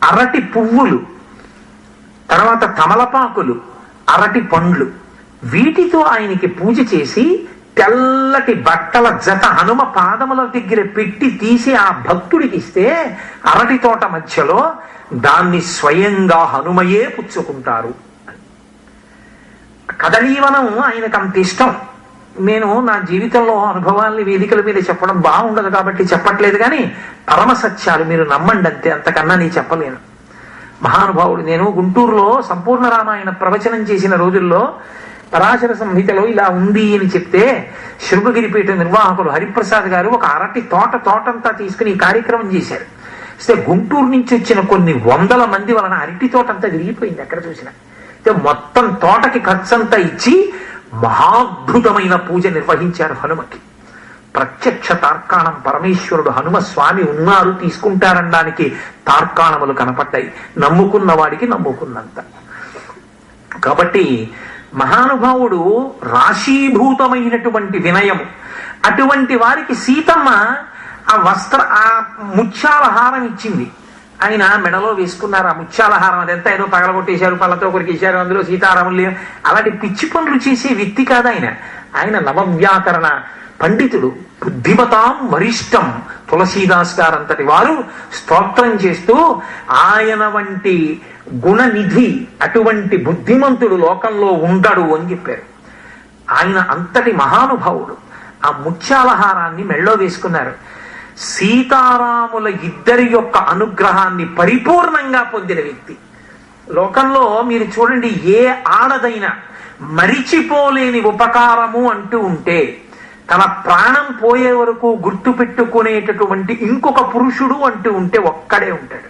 అరటి పువ్వులు, తర్వాత తమలపాకులు, అరటి పండ్లు, వీటితో ఆయనకి పూజ చేసి తెల్లటి బట్టల జత హనుమ పాదముల దగ్గర పెట్టి తీసి ఆ భక్తుడికి ఇస్తే అరటి తోట మధ్యలో దాన్ని స్వయంగా హనుమయే పుచ్చుకుంటారు. కదలీవనం ఆయనకు అంత ఇష్టం. నేను నా జీవితంలో అనుభవాల్ని వేదికల మీద చెప్పడం బాగుండదు కాబట్టి చెప్పట్లేదు, కానీ పరమ సత్యాలు మీరు నమ్మండి అంతే, అంతకన్నా నేను చెప్పలేను. మహానుభావుడు, నేను గుంటూరులో సంపూర్ణ రామాయణ ప్రవచనం చేసిన రోజుల్లో పరాశర సంహితలో ఇలా ఉంది అని చెప్తే శృంగగిరిపీఠ నిర్వాహకులు హరిప్రసాద్ గారు ఒక అరటి తోటంతా తీసుకుని ఈ కార్యక్రమం చేశారు. అయితే గుంటూరు నుంచి వచ్చిన కొన్ని వందల మంది వలన అరటి తోటంతా విరిగిపోయింది ఎక్కడ చూసినా. అయితే మొత్తం తోటకి ఖర్చంతా ఇచ్చి మహాద్భుతమైన పూజ నిర్వహించారు హనుమకి. ప్రత్యక్ష తార్కాణం పరమేశ్వరుడు హనుమస్వామి ఉన్నారు, తీసుకుంటారనడానికి తార్కాణములు కనపడ్డాయి. నమ్ముకున్న వాడికి నమ్ముకున్నంత. కాబట్టి మహానుభావుడు రాశీభూతమైనటువంటి వినయము. అటువంటి వారికి సీతమ్మ ఆ ముత్యాల హారం ఇచ్చింది. ఆయన మెడలో వేసుకున్నారు ఆ ముత్యాల హారం. అదంతా ఏదో పగలగొట్టేశారు, పళ్ళతో కొరికేశారు, అందులో సీతారాములు అలాంటి పిచ్చి పనులు చేసే వ్యక్తి కాదు ఆయన. ఆయన నవవ్యాకరణ పండితుడు, బుద్ధిమతాం వరిష్టం. తులసీదాస్ గారంతటి వారు స్తోత్రం చేస్తూ ఆయన వంటి గుణనిధి, అటువంటి బుద్ధిమంతుడు లోకంలో ఉండడు అని చెప్పారు. ఆయన అంతటి మహానుభావుడు. ఆ ముత్యాలహారాన్ని మెళ్ళో వేసుకున్నారు. సీతారాముల ఇద్దరి యొక్క అనుగ్రహాన్ని పరిపూర్ణంగా పొందిన వ్యక్తి. లోకంలో మీరు చూడండి, ఏ ఆడదైనా మరిచిపోలేని ఉపకారము అంటూ ఉంటే తన ప్రాణం పోయే వరకు గుర్తు పెట్టుకునేటటువంటి ఇంకొక పురుషుడు అంటూ ఉంటే ఒక్కడే ఉంటాడు.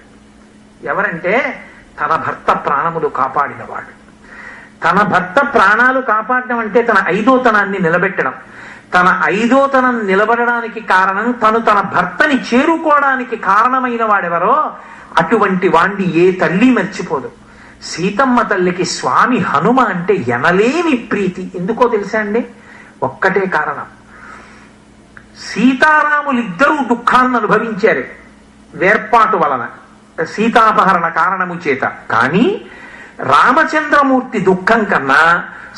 ఎవరంటే తన భర్త ప్రాణములు కాపాడినవాడు. తన భర్త ప్రాణాలు కాపాడడం అంటే తన ఐదోతనాన్ని నిలబెట్టడం. తన ఐదోతనం నిలబడడానికి కారణం తను తన భర్తని చేరుకోవడానికి కారణమైన వాడెవరో అటువంటి వాణ్ణి ఏ తల్లి మర్చిపోదు. సీతమ్మ తల్లికి స్వామి హనుమ అంటే ఎనలేని ప్రీతి. ఎందుకో తెలుసా అండి? ఒక్కటే కారణం. సీతారాములిద్దరూ దుఃఖాన్ని అనుభవించారు వేర్పాటు వలన, సీతాపహరణ కారణము చేత. కానీ రామచంద్రమూర్తి దుఃఖం కన్నా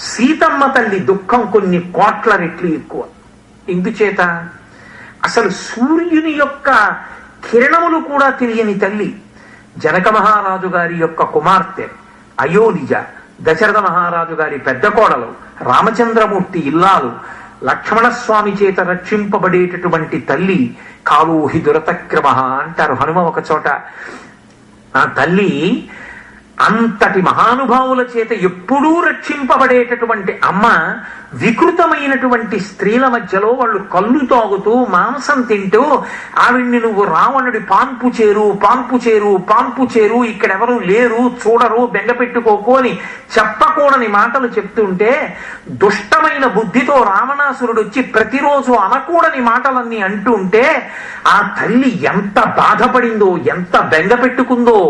సీతమ్మ తల్లి దుఃఖం కొన్ని కోట్ల రెట్లు ఎక్కువ. ఎందుచేత? అసలు సూర్యుని యొక్క కిరణములు కూడా తెలియని తల్లి. జనక మహారాజు గారి యొక్క కుమార్తె అయోనిజ, దశరథ మహారాజు గారి పెద్ద కోడలు, రామచంద్రమూర్తి ఇల్లాలు, లక్ష్మణస్వామి చేత రక్షింపబడేటటువంటి తల్లి. కాలోహి దురతక్రమ అంటారు హనుమ ఒక చోట. ఆ తల్లి అంతటి మహానుభావుల చేత ఎప్పుడూ రక్షింపబడేటటువంటి అమ్మ వికృతమైనటువంటి స్త్రీల మధ్యలో వాళ్ళు కళ్ళు తాగుతూ మాంసం తింటూ ఆవిడ్ని నువ్వు రావణుడి పాన్పు చేరు ఇక్కడెవరూ లేరు, చూడరు, బెంగపెట్టుకోకు అని చెప్పకూడని మాటలు చెప్తుంటే దుష్టమైన బుద్ధితో రావణాసురుడు వచ్చి ప్రతిరోజు అనకూడని మాటలన్నీ అంటుంటే ఆ తల్లి ఎంత బాధపడిందో, ఎంత బెంగపెట్టుకుందో.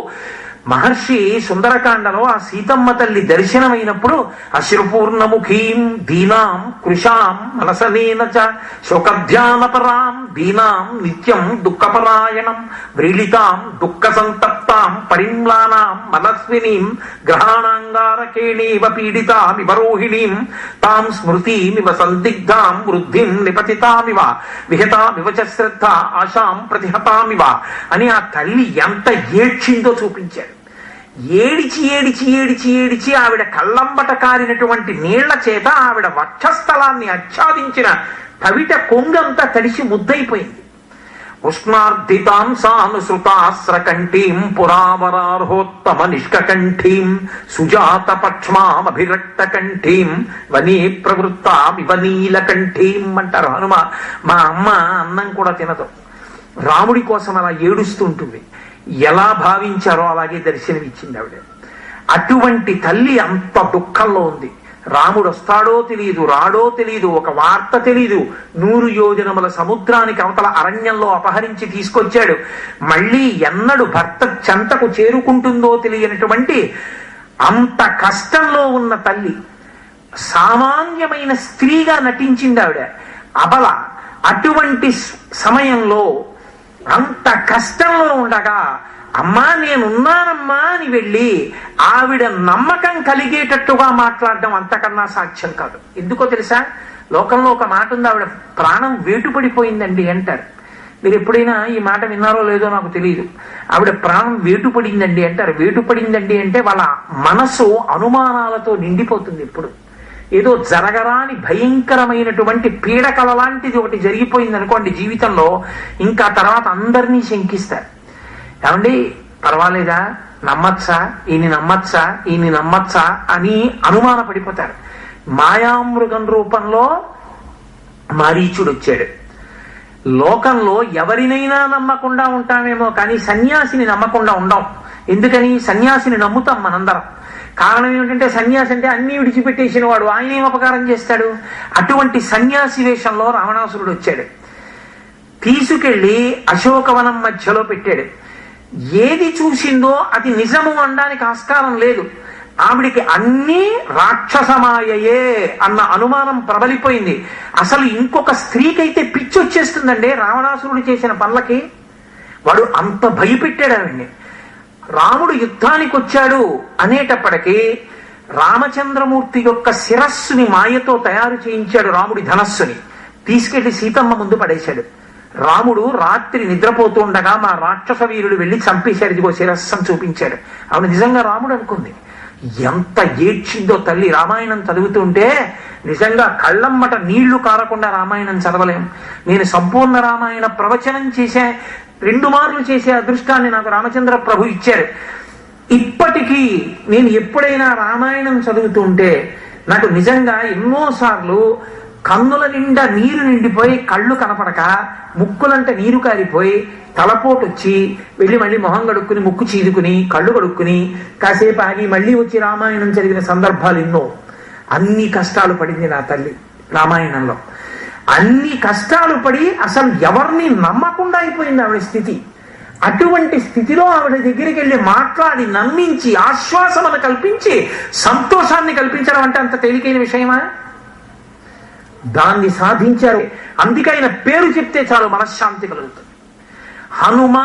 మహర్షి సుందరకాండలో ఆ సీతమ్మ తల్లి దర్శనమైనప్పుడు అశ్రుపూర్ణముఖీం దీనాం కృషాం మనసనేన చ శోకధ్యానపరాం దీనాం నిత్యం దుఃఖపరాయణం వ్రీళితాం దుఃఖ సంతప్తాం పరిమ్లానాం మనస్వినీం గ్రహాణాంగారకేణేవ పీడితాం వివరోహిణీం తాం స్మృతిమివ సందిగ్ధాం వృద్ధిం నిపతితామివ విహతామివ చ శ్రద్ధ ఆశాం ప్రతిహతామివ అని ఆ తల్లి ఎంత ఏడ్చిందో చూపించారు. ఏడిచి ఆవిడ కళ్ళంబట కారినటువంటి నీళ్ల చేత ఆవిడ వక్షస్థలాన్ని ఆచ్ఛాదించిన కవిట కొంగంతా తడిసి ముద్దయిపోయింది. ఉష్ణార్ధితాం సానుసృతాస్రకంఠీం పురావరార్హోత్తమ నిష్కంఠీం సుజాత పక్ష్మామభిరక్త కంఠీం వనీ ప్రవృత్తామివ నీలకంఠీం అంటారు హనుమ. మా అమ్మ అన్నం కూడా తినదు, రాముడి కోసం అలా ఏడుస్తుంటుంది. ఎలా భావించారో అలాగే దర్శనమిచ్చింది ఆవిడ. అటువంటి తల్లి అంత దుఃఖంలో ఉంది. రాముడు వస్తాడో తెలియదు, రాడో తెలియదు, ఒక వార్త తెలియదు. 100 యోజనముల సముద్రానికి అవతల అరణ్యంలో అపహరించి తీసుకొచ్చాడు. మళ్ళీ ఎన్నడు భర్త చెంతకు చేరుకుంటుందో తెలియనటువంటి అంత కష్టంలో ఉన్న తల్లి సామాన్యమైన స్త్రీగా నటించింది ఆవిడ, అబల. అటువంటి సమయంలో అంత కష్టంలో ఉండగా అమ్మా నేనున్నానమ్మా అని వెళ్ళి ఆవిడ నమ్మకం కలిగేటట్టుగా మాట్లాడడం అంతకన్నా సాక్ష్యం కాదు. ఎందుకో తెలుసా, లోకంలో ఒక మాట ఉంది, ఆవిడ ప్రాణం వేటుపడిపోయిందండి అంటారు. మీరు ఎప్పుడైనా ఈ మాట విన్నారో లేదో నాకు తెలియదు. ఆవిడ ప్రాణం వేటుపడిందండి అంటారు. వేటుపడిందండి అంటే వాళ్ళ మనసు అనుమానాలతో నిండిపోతుంది. ఇప్పుడు ఏదో జరగరాని భయంకరమైనటువంటి పీడకల లాంటిది ఒకటి జరిగిపోయింది అనుకోండి జీవితంలో, ఇంకా తర్వాత అందరినీ శంకిస్తారు. ఏమండి పర్వాలేదా, నమ్మచ్చా, ఈయన్ని నమ్మచ్చా అని అనుమాన పడిపోతారు. మాయామృగం రూపంలో మారీచుడు వచ్చాడు. లోకంలో ఎవరినైనా నమ్మకుండా ఉంటామేమో కానీ సన్యాసిని నమ్మకుండా ఉండం. ఎందుకని? సన్యాసిని నమ్ముతాం మనందరం. కారణం ఏమిటంటే సన్యాసి అంటే అన్ని విడిచిపెట్టేసిన వాడు, ఆయన ఏం అపకారం చేస్తాడు? అటువంటి సన్యాసి వేషంలో రావణాసురుడు వచ్చాడు. తీసుకెళ్లి అశోకవనం మధ్యలో పెట్టాడు. ఏది చూసిందో అది నిజము అనడానికి ఆస్కారం లేదు. ఆవిడికి అన్నీ రాక్షసమాయయే అన్న అనుమానం ప్రబలిపోయింది. అసలు ఇంకొక స్త్రీకైతే పిచ్చి వచ్చేస్తుందండి రావణాసురుడు చేసిన పనులకి. వాడు అంత భయపెట్టాడు ఆవిడ్ని. రాముడు యుద్ధానికి వచ్చాడు అనేటప్పటికీ రామచంద్రమూర్తి యొక్క శిరస్సుని మాయతో తయారు చేయించాడు. రాముడి ధనస్సుని తీసుకెళ్లి సీతమ్మ ముందు పడేశాడు. రాముడు రాత్రి నిద్రపోతూ ఉండగా మా రాక్షస వీరుడు వెళ్లి చంపేశాడు, ఇదిగో శిరస్సును చూపించాడు. ఆవిడ నిజంగా రాముడు అనుకుంది. ఎంత ఏడ్చిందో తల్లి. రామాయణం చదువుతుంటే నిజంగా కళ్ళమ్మట నీళ్లు కారకుండా రామాయణం చదవలేం. నేను సంపూర్ణ రామాయణ ప్రవచనం చేసే 2 మార్లు చేసే అదృష్టాన్ని నాకు రామచంద్ర ప్రభు ఇచ్చారు. ఇప్పటికీ నేను ఎప్పుడైనా రామాయణం చదువుతుంటే నాకు నిజంగా ఎన్నోసార్లు కన్నుల నిండా నీరు నిండిపోయి కళ్ళు కనపడక ముక్కులంటే నీరు కారిపోయి తలపోటు వచ్చి వెళ్ళి మళ్ళీ మొహం కడుక్కుని ముక్కు చీదుకుని కళ్ళు కడుక్కుని కాసేపు ఆగి మళ్ళీ వచ్చి రామాయణం జరిగిన సందర్భాలు ఎన్నో. అన్ని కష్టాలు పడింది నా తల్లి రామాయణంలో. అన్ని కష్టాలు పడి అసలు ఎవరిని నమ్మకుండా అయిపోయింది ఆవిడ స్థితి. అటువంటి స్థితిలో ఆవిడ దగ్గరికి వెళ్ళి మాట్లాడి నమ్మించి ఆశ్వాసమను కల్పించి సంతోషాన్ని కల్పించడం అంటే అంత తేలికైన విషయమా? దాన్ని సాధించారు. అందుకే ఆయన పేరు చెప్తే చాలు మనశ్శాంతి కలుగుతుంది. హనుమ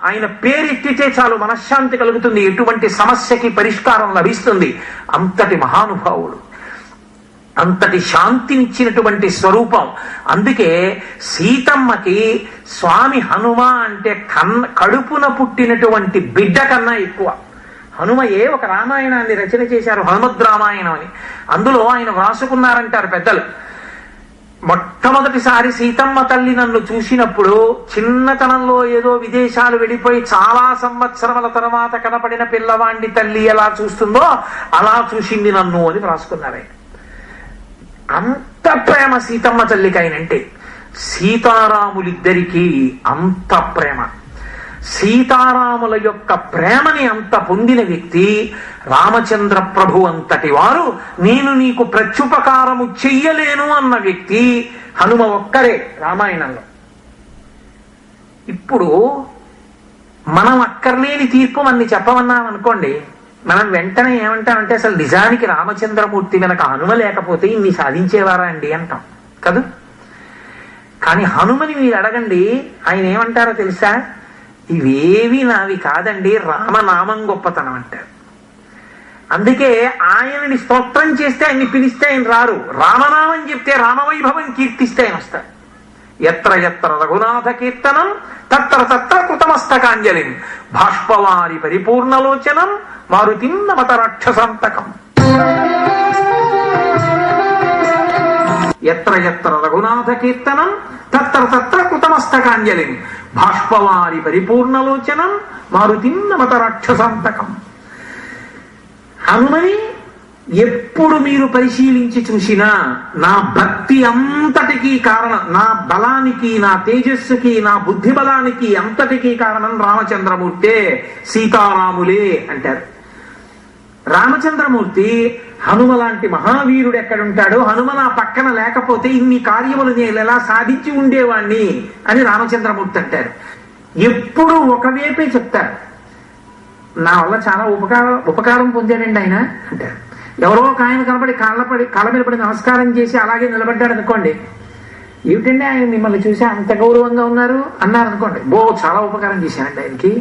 ఆయన పేరెత్తితే చాలు మనశ్శాంతి కలుగుతుంది. ఎటువంటి సమస్యకి పరిష్కారం లభిస్తుంది. అంతటి మహానుభావుడు, అంతటి శాంతినిచ్చినటువంటి స్వరూపం. అందుకే సీతమ్మకి స్వామి హనుమ అంటే కడుపున పుట్టినటువంటి బిడ్డ కన్నా ఎక్కువ. హనుమయే ఒక రామాయణాన్ని రచన చేశారు, హనుమద్ రామాయణం అని. అందులో ఆయన వ్రాసుకున్నారంటారు పెద్దలు. మొట్టమొదటిసారి సీతమ్మ తల్లి నన్ను చూసినప్పుడు చిన్నతనంలో ఏదో విదేశాలు వెళ్ళిపోయి చాలా సంవత్సరముల తర్వాత కనపడిన పిల్లవాణ్ణి తల్లి ఎలా చూస్తుందో అలా చూసింది నన్ను అని రాసుకున్నారు ఆయన. అంత ప్రేమ సీతమ్మ తల్లికి ఆయనంటే. సీతారాములిద్దరికీ అంత ప్రేమ. సీతారాముల యొక్క ప్రేమని అంత పొందిన వ్యక్తి రామచంద్ర ప్రభు అంతటి వారు. నేను నీకు ప్రత్యుపకారము చెయ్యలేను అన్న వ్యక్తి హనుమ ఒక్కరే రామాయణంలో. ఇప్పుడు మనం అక్కర్లేని తీర్పు అన్ని చెప్పమన్నాం అనుకోండి, మనం వెంటనే ఏమంటామంటే అసలు నిజానికి రామచంద్రమూర్తి వెనక హనుమ లేకపోతే ఇన్ని సాధించేవారా అండి అంటాం కదా. కానీ హనుమని మీరు అడగండి, ఆయన ఏమంటారో తెలుసా? ఇవేవి నావి కాదండి, రామనామం గొప్పతనం అంటారు. అందుకే ఆయనని స్తోత్రం చేస్తే ఆయన్ని పిలిస్తే ఆయన రారు. రామనామం చెప్తే రామవైభవం కీర్తిస్తే ఆయన వస్తారు. ఎత్ర ఎత్ర రఘునాథ కీర్తనం తత్ర తత్ర కృతమస్తకాంజలిం బాష్పవారి పరిపూర్ణలోచనం మారుతిం నమత రాక్షసాంతకం. ఎత్ర ఎత్ర రఘునాథ కీర్తనం తత్ర తత్ర కృతమస్తకాంజలిం బాష్పవారి పరిపూర్ణలోచనం మారుతిం నమత రాక్షసాంతకం. హనుమని ఎప్పుడు మీరు పరిశీలించి చూసినా నా భక్తి అంతటికీ కారణం, నా బలానికి, నా తేజస్సుకి, నా బుద్ధి బలానికి అంతటికీ కారణం రామచంద్రమూర్తే, సీతారాములే అంటారు. రామచంద్రమూర్తి హనుమ లాంటి మహావీరుడు ఎక్కడుంటాడో, హనుమ నా పక్కన లేకపోతే ఇన్ని కార్యములు నేను ఎలా సాధించి ఉండేవాణ్ణి అని రామచంద్రమూర్తి అంటారు. ఎప్పుడు ఒకవైపే చెప్తారు, నా వల్ల చాలా ఉపకారం పొందాడండి ఆయన అంటారు. ఎవరో ఒక ఆయన కనబడి కాళ్ళ మీద పడి నమస్కారం చేసి అలాగే నిలబడ్డాడు అనుకోండి, ఏమిటండి ఆయన మిమ్మల్ని చూసి అంత గౌరవంగా ఉన్నారు అన్నారు అనుకోండి, చాలా ఉపకారం చేశానండి ఆయనకి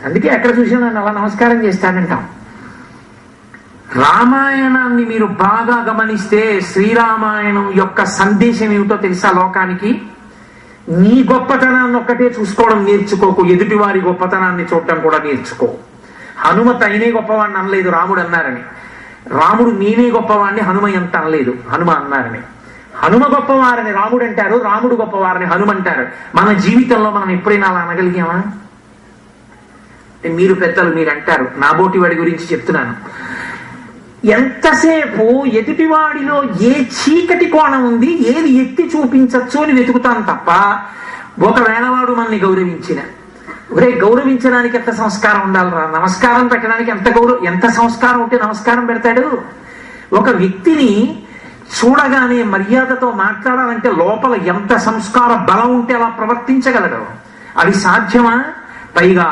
అందుకే ఎక్కడ చూసినా నన్ను అలా నమస్కారం చేస్తానంటాం. రామాయణాన్ని మీరు బాగా గమనిస్తే శ్రీరామాయణం యొక్క సందేశం ఏమిటో తెలుసా లోకానికి? నీ గొప్పతనాన్ని ఒక్కటే చూసుకోవడం నేర్చుకోకు, ఎదుటివారి గొప్పతనాన్ని చూడటం కూడా నేర్చుకో. హనుమ తైనే గొప్పవాడిని అనలేదు, రాముడు అన్నారని. రాముడు నేనే గొప్పవాడిని హనుమ ఎంత అనలేదు, హనుమ అన్నారని. హనుమ గొప్పవారని రాముడు అంటారు, రాముడు గొప్పవారని హనుమ అంటారు. మన జీవితంలో మనం ఎప్పుడైనా అలా అనగలిగామా? మీరు పెద్దలు మీరు అంటారు, నాబోటి వాడి గురించి చెప్తున్నాను. ఎంతసేపు ఎదుటివాడిలో ఏ చీకటి కోణం ఉంది, ఏది ఎత్తి చూపించచ్చు అని వెతుకుతాను తప్ప, ఒకవేళ వాడు మనల్ని గౌరవించిన, ఒరే గౌరవించడానికి ఎంత సంస్కారం ఉండాలిరా, నమస్కారం పెట్టడానికి ఎంత సంస్కారం ఉంటే నమస్కారం పెడతాడు. ఒక వ్యక్తిని చూడగానే మర్యాదతో మాట్లాడాలంటే లోపల ఎంత సంస్కార బలం ఉంటే అలా ప్రవర్తించగలడు. అది సాధ్యమా? పైగా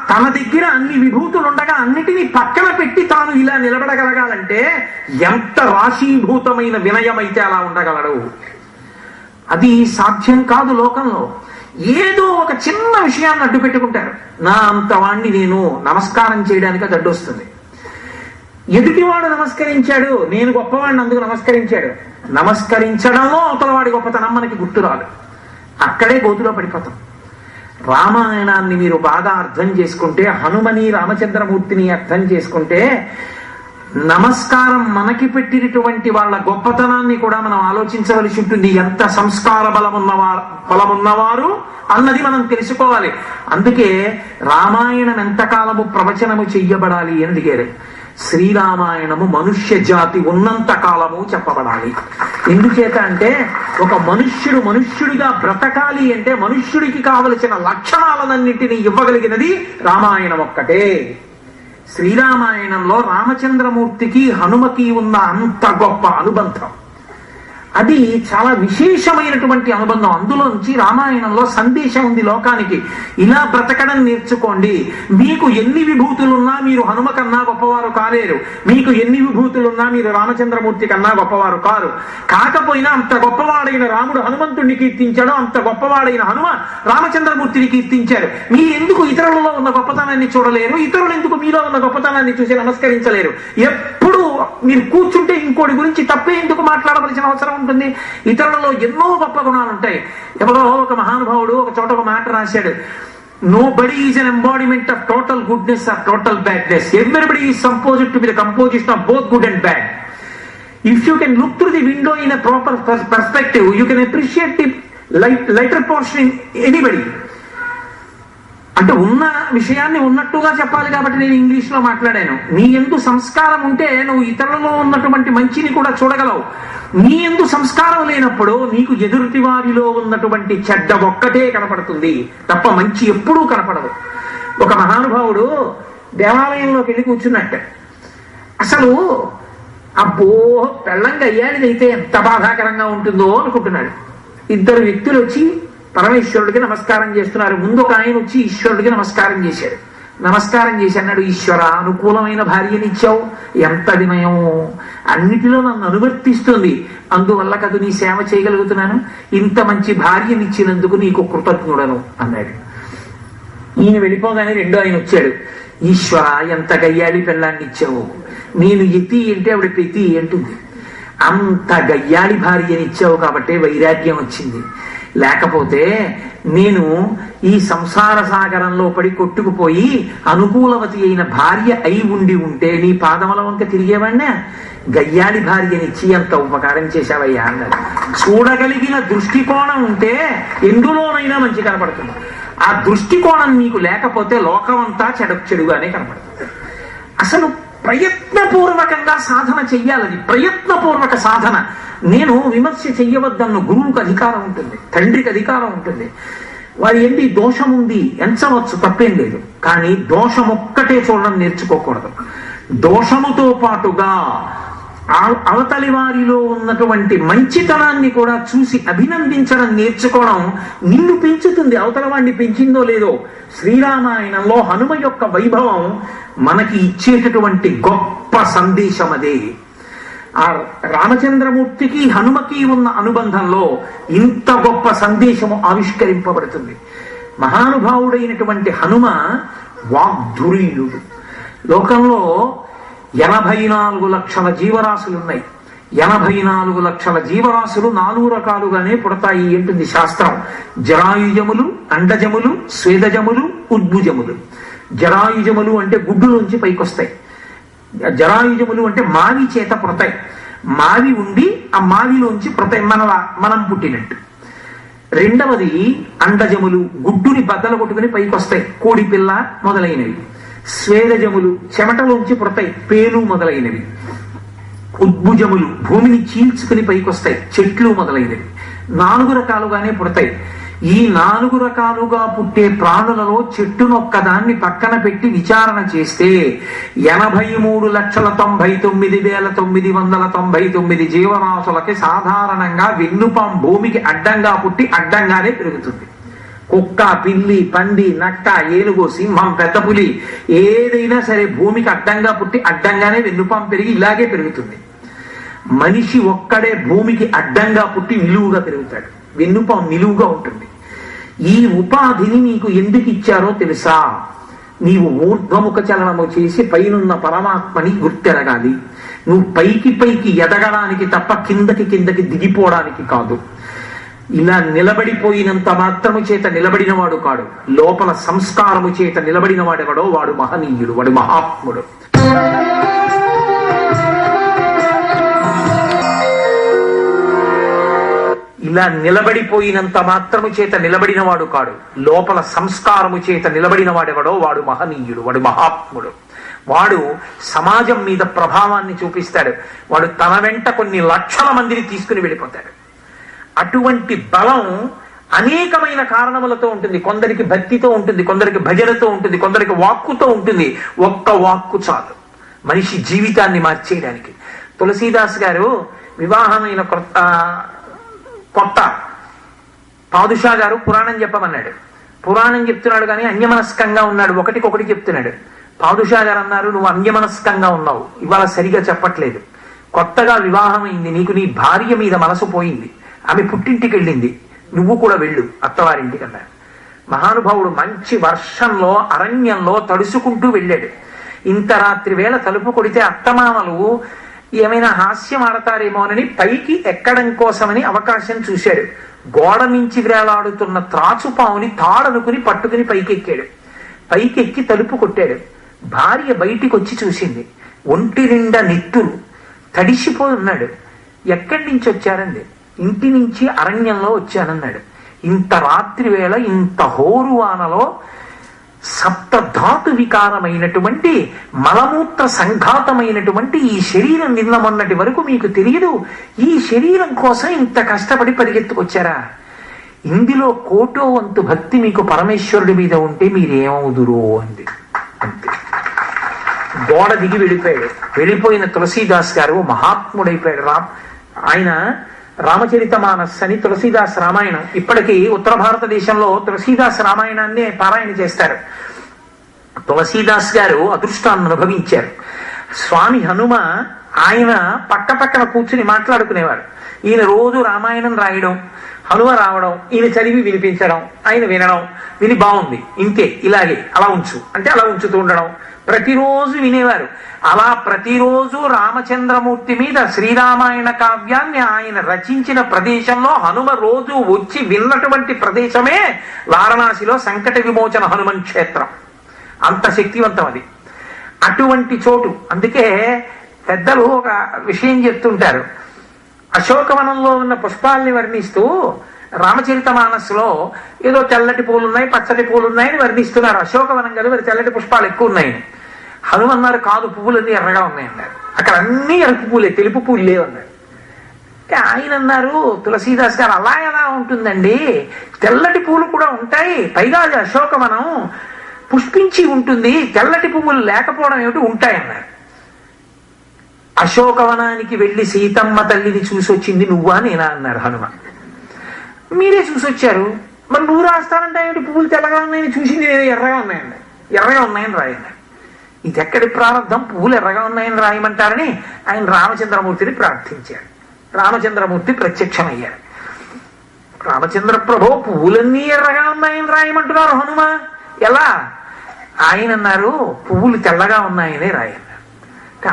తన దగ్గర అన్ని విభూతులు ఉండగా అన్నిటినీ పక్కన పెట్టి తాను ఇలా నిలబడగలగాలంటే ఎంత రాశీభూతమైన వినయమైతే అలా ఉండగలడు. అది సాధ్యం కాదు లోకంలో. ఏదో ఒక చిన్న విషయాన్ని అడ్డు పెట్టుకుంటారు. నా అంత వాణ్ణి నేను నమస్కారం చేయడానికి అది అడ్డు వస్తుంది. ఎదుటివాడు నమస్కరించాడు, నేను గొప్పవాడిని అందుకు నమస్కరించాడు. నమస్కరించడంలో అవతలవాడి గొప్పతనం మనకి గుర్తురాదు. అక్కడే గోతులో పడిపోతాం. రామాయణాన్ని మీరు బాగా అర్థం చేసుకుంటే, హనుమని రామచంద్రమూర్తిని అర్థం చేసుకుంటే, నమస్కారం మనకి పెట్టినటువంటి వాళ్ళ గొప్పతనాన్ని కూడా మనం ఆలోచించవలసి ఉంటుంది. ఎంత సంస్కార బలమున్నవారు అన్నది మనం తెలుసుకోవాలి. అందుకే రామాయణం ఎంతకాలము ప్రవచనము చెయ్యబడాలి అని అడిగారు. శ్రీరామాయణము మనుష్య జాతి ఉన్నంత కాలము చెప్పబడాలి. ఎందుచేత అంటే ఒక మనుష్యుడిగా బ్రతకాలి అంటే మనుష్యుడికి కావలసిన లక్షణాలన్నింటినీ ఇవ్వగలిగినది రామాయణం ఒక్కటే. శ్రీరామాయణంలో రామచంద్రమూర్తికి హనుమకి ఉన్న అంత గొప్ప అనుబంధం, అది చాలా విశేషమైనటువంటి అనుబంధం. అందులోంచి రామాయణంలో సందేశం ఉంది లోకానికి. ఇలా బ్రతకడం నేర్చుకోండి. మీకు ఎన్ని విభూతులున్నా మీరు హనుమ కన్నా గొప్పవారు కాలేరు. మీకు ఎన్ని విభూతులున్నా మీరు రామచంద్రమూర్తి కన్నా గొప్పవారు కారు. కాకపోయినా అంత గొప్పవాడైన రాముడు హనుమంతుడిని కీర్తించాడు, అంత గొప్పవాడైన హనుమ రామచంద్రమూర్తిని కీర్తించారు. మీరెందుకు ఇతరులలో ఉన్న గొప్పతనాన్ని చూడలేరు? ఇతరులు ఎందుకు మీలో ఉన్న గొప్పతనాన్ని చూసి నమస్కరించలేరు? ఎప్పుడు మీరు కూర్చుంటే ఇంకోటి గురించి తప్పే ఎందుకు మాట్లాడవలసిన అవసరం ఉంటుంది? ఇతరులలో ఎన్నో గొప్ప గుణాలు ఉంటాయి. ఎవరో ఒక మహానుభావుడు ఒక చోట ఒక మాట రాశాడు, nobody is an embodiment of total goodness or total badness. Everybody is composed to be the composition of both good and bad. If you can look through the window in a proper perspective, you can appreciate the lighter portion in anybody. అంటే ఉన్న విషయాన్ని ఉన్నట్టుగా చెప్పాలి కాబట్టి నేను English లో మాట్లాడాను. నీ యందు సంస్కారం ఉంటే నువ్వు ఇతరులలో ఉన్నటువంటి మంచిని కూడా చూడగలవు. నీ యందు సంస్కారం లేనప్పుడు నీకు ఎదుటి వారిలో ఉన్నటువంటి చెడ్డ ఒక్కటే కనపడుతుంది తప్ప మంచి ఎప్పుడూ కనపడదు. ఒక మహానుభావుడు దేవాలయంలోకి వెళ్ళి కూర్చున్నట్ట. అసలు అబ్బో పెళ్ళంగా అయ్యాడిదైతే ఎంత బాధాకరంగా ఉంటుందో అనుకుంటున్నాడు. ఇద్దరు వ్యక్తులు వచ్చి పరమేశ్వరుడికి నమస్కారం చేస్తున్నారు. ముందు ఒక ఆయన వచ్చి ఈశ్వరుడికి నమస్కారం చేశాడు. నమస్కారం చేసి అన్నాడు, ఈశ్వర అనుకూలమైన భార్యనిచ్చావు, ఎంత వినయం, అన్నిటిలో నన్ను అనువర్తిస్తుంది, అందువల్ల కదా నీ సేవ చేయగలుగుతున్నాను, ఇంత మంచి భార్యనిచ్చినందుకు నీకు కృతజ్ఞుడను అన్నాడు. ఈయన వెళ్ళిపోగానే రెండో ఆయన వచ్చాడు, ఈశ్వర ఎంత గయ్యాళి పెళ్ళాన్ని ఇచ్చావు, నేను ఎతి అంటే ఆవిడ పెతి అంటుంది, అంత గయ్యాళి భార్యనిచ్చావు కాబట్టి వైరాగ్యం వచ్చింది, లేకపోతే నేను ఈ సంసార సాగరంలో పడి కొట్టుకుపోయి అనుకూలవతి అయిన భార్య అయి ఉంటే నీ పాదముల వంక తిరిగేవాడినా, గయ్యాళి భార్యనిచ్చి అంత ఉపకారం చేశావయ్యా అన్నది. చూడగలిగిన దృష్టికోణం ఉంటే ఎందులోనైనా మంచి కనపడుతుంది. ఆ దృష్టికోణం నీకు లేకపోతే లోకమంతా చెడుగానే కనపడుతుంది. అసలు ప్రయత్నపూర్వకంగా సాధన చెయ్యాలది, ప్రయత్నపూర్వక సాధన. నేను విమర్శ చెయ్యవద్దన్న గురువుకు అధికారం ఉంటుంది, తండ్రికి అధికారం ఉంటుంది. వారి ఏంటి దోషం ఉంది ఎంచవచ్చు, తప్పేం లేదు, కానీ దోషం ఒక్కటే చూడడం నేర్చుకోకూడదు. దోషముతో పాటుగా అవతలి వారిలో ఉన్నటువంటి మంచితనాన్ని కూడా చూసి అభినందించడం నేర్చుకోవడం నిన్ను పెంచుతుంది, అవతల వాడిని పెంచిందో లేదో. శ్రీరామాయణంలో హనుమ యొక్క వైభవం మనకి ఇచ్చేటటువంటి గొప్ప సందేశం అదే. ఆ రామచంద్రమూర్తికి హనుమకి ఉన్న అనుబంధంలో ఇంత గొప్ప సందేశము ఆవిష్కరింపబడుతుంది. మహానుభావుడైనటువంటి హనుమ వాగ్ధురీయుడు. లోకంలో 84 లక్షల జీవరాశులున్నాయి. 84 లక్షల జీవరాశులు 4 రకాలుగానే పుడతాయి అంటుంది శాస్త్రం. జరాయుజములు, అండజములు, స్వేదజములు, ఉద్భుజములు. జరాయుజములు అంటే గుడ్డులోంచి పైకొస్తాయి. జరాయుజములు అంటే మావి చేత పుడతాయి. మావి ఉండి ఆ మావిలోంచి పుడతాయి, మనం పుట్టినట్టు. రెండవది అండజములు, గుడ్డుని బద్దలు కొట్టుకుని పైకొస్తాయి, కోడి పిల్ల మొదలైనవి. స్వేదజములు చెమటలోంచి పుడతాయి, పేలు మొదలైనవి. ఉద్భుజములు భూమిని చీల్చుకుని పైకొస్తాయి, చెట్లు మొదలైనవి. 4 రకాలుగానే పుడతాయి. ఈ 4 రకాలుగా పుట్టే ప్రాణులలో చెట్టునొక్కదాన్ని పక్కన పెట్టి విచారణ చేస్తే 83,99,999 జీవరాశులకి సాధారణంగా వెన్నుపాం భూమికి అడ్డంగా పుట్టి అడ్డంగానే పెరుగుతుంది. కుక్క, పిల్లి, పంది, నక్క, ఏనుగు, సింహం, పెద్ద పులి ఏదైనా సరే భూమికి అడ్డంగా పుట్టి అడ్డంగానే వెన్నుపాం పెరిగి ఇలాగే పెరుగుతుంది. మనిషి ఒక్కడే భూమికి అడ్డంగా పుట్టి నిలువుగా పెరుగుతాడు. వెన్నుపాం నిలువుగా ఉంటుంది. ఈ ఉపాధిని నీకు ఎందుకు ఇచ్చారో తెలుసా? నీవు ఊర్ధ్వముఖ చలనము చేసి పైనున్న పరమాత్మని గుర్తెరగాలి. నువ్వు పైకి పైకి ఎదగడానికి తప్ప కిందకి దిగిపోవడానికి కాదు. ఇలా నిలబడిపోయినంత మాత్రము చేత నిలబడిన వాడు కాడు, లోపల సంస్కారము చేత నిలబడిన వాడెవడో వాడు మహనీయుడు, వాడు మహాత్ముడు. ఇలా నిలబడిపోయినంత మాత్రము చేత నిలబడిన వాడు కాడు, లోపల సంస్కారము చేత నిలబడిన వాడెవడో వాడు మహనీయుడు, వాడు మహాత్ముడు. వాడు సమాజం మీద ప్రభావాన్ని చూపిస్తాడు. వాడు తన వెంట కొన్ని లక్షల మందిని తీసుకుని వెళ్ళిపోతాడు. అటువంటి బలం అనేకమైన కారణములతో ఉంటుంది. కొందరికి భక్తితో ఉంటుంది, కొందరికి భజనతో ఉంటుంది, కొందరికి వాక్కుతో ఉంటుంది. ఒక్క వాక్కు చాలు మనిషి జీవితాన్ని మార్చేయడానికి. తులసీదాస్ గారు వివాహమైన కొత్త పాదుషా గారు పురాణం చెప్పమన్నాడు. పురాణం చెప్తున్నాడు కానీ అన్యమనస్కంగా ఉన్నాడు, ఒకటికొకటి చెప్తున్నాడు. పాదుషా గారు అన్నారు, నువ్వు అన్యమనస్కంగా ఉన్నావు, ఇవాళ సరిగా చెప్పట్లేదు. కొత్తగా వివాహం అయింది, నీకు నీ భార్య మీద మనసు పోయింది, ఆమె పుట్టింటికి వెళ్ళింది, నువ్వు కూడా వెళ్ళు అత్తవారింటికి అన్నాడు. మహానుభావుడు మంచి వర్షంలో అరణ్యంలో తడుసుకుంటూ వెళ్ళాడు. ఇంత రాత్రి వేళ తలుపు కొడితే అత్తమామలు ఏమైనా హాస్యం ఆడతారేమోనని పైకి ఎక్కడం కోసమని అవకాశం చూశాడు. గోడ మించి వేలాడుతున్న త్రాచుపావుని తాడనుకుని పట్టుకుని పైకెక్కాడు. పైకెక్కి తలుపు కొట్టాడు. భార్య బయటికి వచ్చి చూసింది. ఒంటి నిండా నెత్తురు, తడిసిపోయి ఉన్నాడు. ఎక్కడి నుంచి వచ్చారండి? ఇంటి నుంచి అరణ్యంలో వచ్చానన్నాడు. ఇంత రాత్రి వేళ ఇంత హోరువానలో సప్తధాతు వికారమైనటువంటి మలమూత్ర సంఘాతమైనటువంటి ఈ శరీరం నిన్న మొన్నటి వరకు మీకు తెలియదు. ఈ శరీరం కోసం ఇంత కష్టపడి పరిగెత్తుకొచ్చారా? ఇందులో కోటో వంతు భక్తి మీకు పరమేశ్వరుడి మీద ఉంటే మీరేమవుదురో అంది. అంతే. గోడ దిగి వెళ్ళిపోయాడు. వెళ్ళిపోయిన తులసీదాస్ గారు మహాత్ముడైపోయాడు. ఆయన రామచరితమానస్ అని తులసీదాస్ రామాయణం, ఇప్పటికీ ఉత్తర భారతదేశంలో తులసీదాస్ రామాయణాన్ని పారాయణ చేస్తారు. తులసీదాస్ గారు అదృష్టాన్ని అనుభవించారు. స్వామి హనుమ ఆయన పక్క పక్కన కూర్చుని మాట్లాడుకునేవారు. ఈయన రోజు రామాయణం రాయడం, హనుమ రావడం, ఈయన చదివి వినిపించడం, ఆయన వినడం, విని బాగుంది ఇంతే, ఇలాగే అలా ఉంచు అంటే అలా ఉంచుతూ ఉండడం, ప్రతిరోజు వినేవారు. అలా ప్రతిరోజు రామచంద్రమూర్తి మీద శ్రీరామాయణ కావ్యాన్ని ఆయన రచించిన ప్రదేశంలో హనుమ రోజు వచ్చి విన్నటువంటి ప్రదేశమే వారణాసిలో సంకట విమోచన హనుమన్ క్షేత్రం. అంత శక్తివంతం అది. అటువంటి చోటు. అందుకే పెద్దలు ఒక విషయం చెప్తుంటారు. అశోకవనంలో ఉన్న పుష్పాల్ని వర్ణిస్తూ రామచరితమానస్సులో ఏదో తెల్లటి పూలున్నాయి, పచ్చటి పూలున్నాయని వర్ణిస్తున్నారు. అశోకవనం కదా, మరి తెల్లటి పుష్పాలు ఎక్కువ ఉన్నాయని. హనుమన్నారు కాదు, పువ్వులన్నీ ఎర్రగా ఉన్నాయన్నారు. అక్కడ అన్ని ఎరుపు పూలే, తెలుపు పూలు లేవన్నారు. ఆయన అన్నారు తులసీదాస్ గారు, అలా ఎలా ఉంటుందండి, తెల్లటి పూలు కూడా ఉంటాయి, పైగా అది అశోకవనం పుష్పించి ఉంటుంది, తెల్లటి పువ్వులు లేకపోవడం ఏమిటి, ఉంటాయన్నారు. అశోకవనానికి వెళ్లి సీతమ్మ తల్లిని చూసొచ్చింది నువ్వా నేనా అన్నారు హనుమ. మీరే చూసొచ్చారు, మరి నువ్వు రాస్తానంటే ఏమిటి, పువ్వులు తెల్లగా ఉన్నాయని చూసింది నేను ఎర్రగా ఉన్నాయండి. ఎర్రగా ఉన్నాయని రాయండి. ఇది ఎక్కడి ప్రారంభం, పువ్వులు ఎర్రగా ఉన్నాయని రాయమంటారని ఆయన రామచంద్రమూర్తిని ప్రార్థించాడు. రామచంద్రమూర్తి ప్రత్యక్షమయ్యాడు. రామచంద్ర ప్రభు పువ్వులన్నీ ఎర్రగా ఉన్నాయని రాయమంటున్నారు హనుమ, ఎలా? ఆయన అన్నారు పువ్వులు తెల్లగా ఉన్నాయని రాయన్నారు.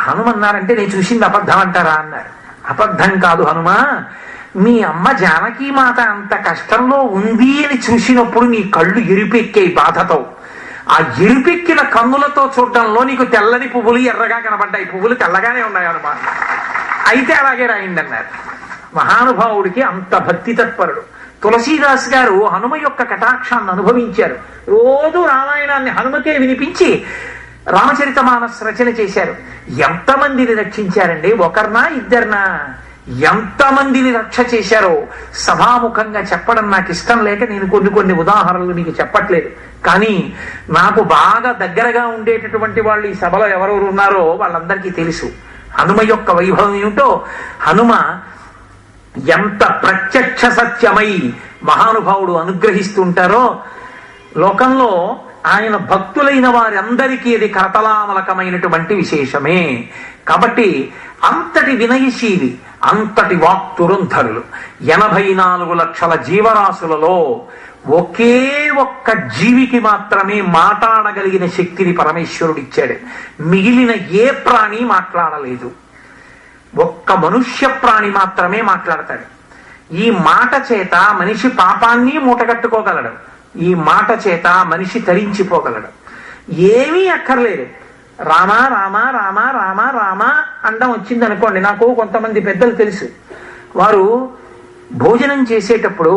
హనుమ అన్నారంటే నేను చూసింది అబద్ధం అంటారా అన్నారు. అబద్ధం కాదు హనుమ, మీ అమ్మ జానకీ మాత అంత కష్టంలో ఉంది అని చూసినప్పుడు నీ కళ్ళు ఎరుపెక్కాయి బాధతో. ఆ ఎరుపెక్కిన కన్నులతో చూడటంలో నీకు తెల్లని పువ్వులు ఎర్రగా కనబడ్డాయి, పువ్వులు తెల్లగానే ఉన్నాయి హనుమ. అయితే అలాగే రాయండి అన్నారు. మహానుభావుడికి అంత భక్తి తత్పరుడు. తులసీదాస్ గారు హనుమ యొక్క కటాక్షాన్ని అనుభవించారు. రోజు రామాయణాన్ని హనుమకే వినిపించి రామచరితమానస్ రచన చేశారు. ఎంతమందిని రక్షించారండి? ఒకరినా ఇద్దరినా? ఎంతమందిని రక్ష చేశారో సభాముఖంగా చెప్పడం నాకు ఇష్టం లేక నేను కొన్ని ఉదాహరణలు మీకు చెప్పట్లేదు. కానీ నాకు బాగా దగ్గరగా ఉండేటటువంటి వాళ్ళు ఈ సభలో ఎవరెవరు ఉన్నారో వాళ్ళందరికీ తెలుసు హనుమ యొక్క వైభవం ఏమిటో. హనుమ ఎంత ప్రత్యక్ష సత్యమై మహానుభావుడు అనుగ్రహిస్తుంటారో లోకంలో ఆయన భక్తులైన వారందరికీ ఇది కరతలామలకమైనటువంటి విశేషమే. కాబట్టి అంతటి వినయశీలి, అంతటి వాక్తురుంధరులు, 84 లక్షల జీవరాశులలో ఒకే ఒక్క జీవికి మాత్రమే మాట్లాడగలిగిన శక్తిని పరమేశ్వరుడిచ్చాడు. మిగిలిన ఏ ప్రాణి మాట్లాడలేదు. ఒక్క మనుష్య ప్రాణి మాత్రమే మాట్లాడతాడు. ఈ మాట చేత మనిషి పాపాన్ని మూటగట్టుకోగలడు, ఈ మాట చేత మనిషి తరించిపోగలడు. ఏమీ అక్కర్లేదు. రామ రామ రామ రామ రామ అండం వచ్చింది అనుకోండి. నాకు కొంతమంది పెద్దలు తెలుసు, వారు భోజనం చేసేటప్పుడు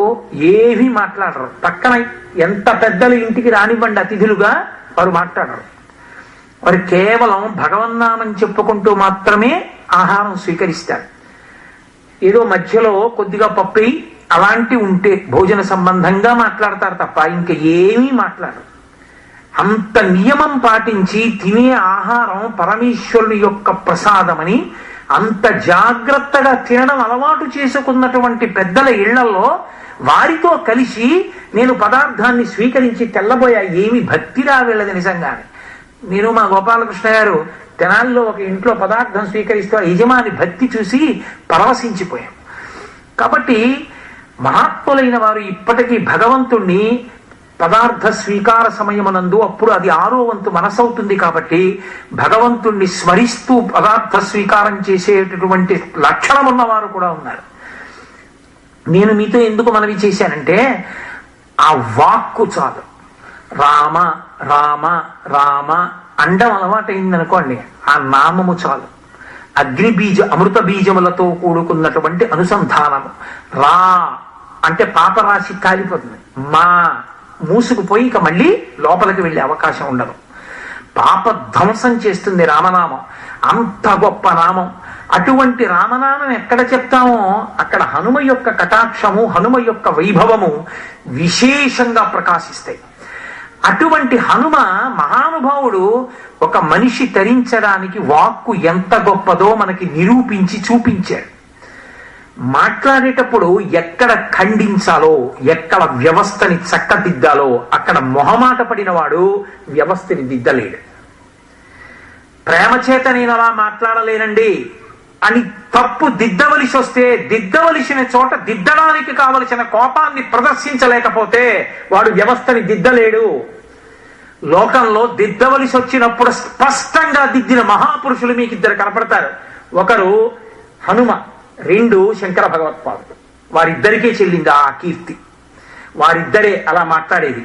ఏమీ మాట్లాడరు. పక్కన ఎంత పెద్దలు ఇంటికి రానివ్వండి అతిథులుగా, వారు మాట్లాడరు. వారు కేవలం భగవన్నామని చెప్పుకుంటూ మాత్రమే ఆహారం స్వీకరిస్తారు. ఏదో మధ్యలో కొద్దిగా పప్పి అలాంటి ఉంటే భోజన సంబంధంగా మాట్లాడతారు తప్ప ఇంకా ఏమీ మాట్లాడరు. అంత నియమం పాటించి తినే ఆహారం పరమేశ్వరుని యొక్క ప్రసాదమని అంత జాగ్రత్తగా తినడం అలవాటు చేసుకున్నటువంటి పెద్దల ఇళ్లలో వారితో కలిసి నేను పదార్థాన్ని స్వీకరించి తెల్లబోయా. ఏమి భక్తి రావేళ్ళది నిజంగానే. నేను మా గోపాలకృష్ణ గారు తెనాల్లో ఒక ఇంట్లో పదార్థం స్వీకరిస్తూ యజమాని భక్తి చూసి పరవశించిపోయాం. కాబట్టి మహాత్ములైన వారు ఇప్పటికీ భగవంతుణ్ణి పదార్థ స్వీకార సమయమునందు అప్పుడు అది 6వ వంతు మనసవుతుంది కాబట్టి భగవంతుణ్ణి స్మరిస్తూ పదార్థ స్వీకారం చేసేటటువంటి లక్షణం ఉన్నవారు కూడా ఉన్నారు. నేను మీతో ఎందుకు మనవి చేశానంటే ఆ వాక్కు చాలు. రామ రామ రామ అండం అలవాటైందనుకోండి, ఆ నామము చాలు. అమృత బీజములతో కూడుకున్నటువంటి అనుసంధానము. రా అంటే పాపరాశి కాలిపోతుంది, మా మూసుకుపోయి ఇక మళ్ళీ లోపలికి వెళ్ళే అవకాశం ఉండదు. పాప ధ్వంసం చేస్తుంది రామనామం. అంత గొప్ప నామం. అటువంటి రామనామం ఎక్కడ చెప్తామో అక్కడ హనుమ యొక్క కటాక్షము, హనుమ యొక్క వైభవము విశేషంగా ప్రకాశిస్తాయి. అటువంటి హనుమ మహానుభావుడు ఒక మనిషి తరించడానికి వాక్కు ఎంత గొప్పదో మనకి నిరూపించి చూపించాడు. మాట్లాడేటప్పుడు ఎక్కడ ఖండించాలో, ఎక్కడ వ్యవస్థని చక్కదిద్దాలో అక్కడ మొహమాట పడిన వాడు వ్యవస్థని దిద్దలేడు. ప్రేమ చేత నేను అలా మాట్లాడలేనండి అని తప్పు దిద్దవలసి వస్తే దిద్దవలసిన చోట దిద్దడానికి కావలసిన కోపాన్ని ప్రదర్శించలేకపోతే వాడు వ్యవస్థని దిద్దలేడు. లోకంలో దిద్దవలసి వచ్చినప్పుడు స్పష్టంగా దిద్దిన మహాపురుషులు మీకు ఇద్దరు కనపడతారు. ఒకరు హనుమ, 2 శంకర భగవత్పాదుడు. వారిద్దరికే చెల్లింది ఆ కీర్తి. వారిద్దరే అలా మాట్లాడేది.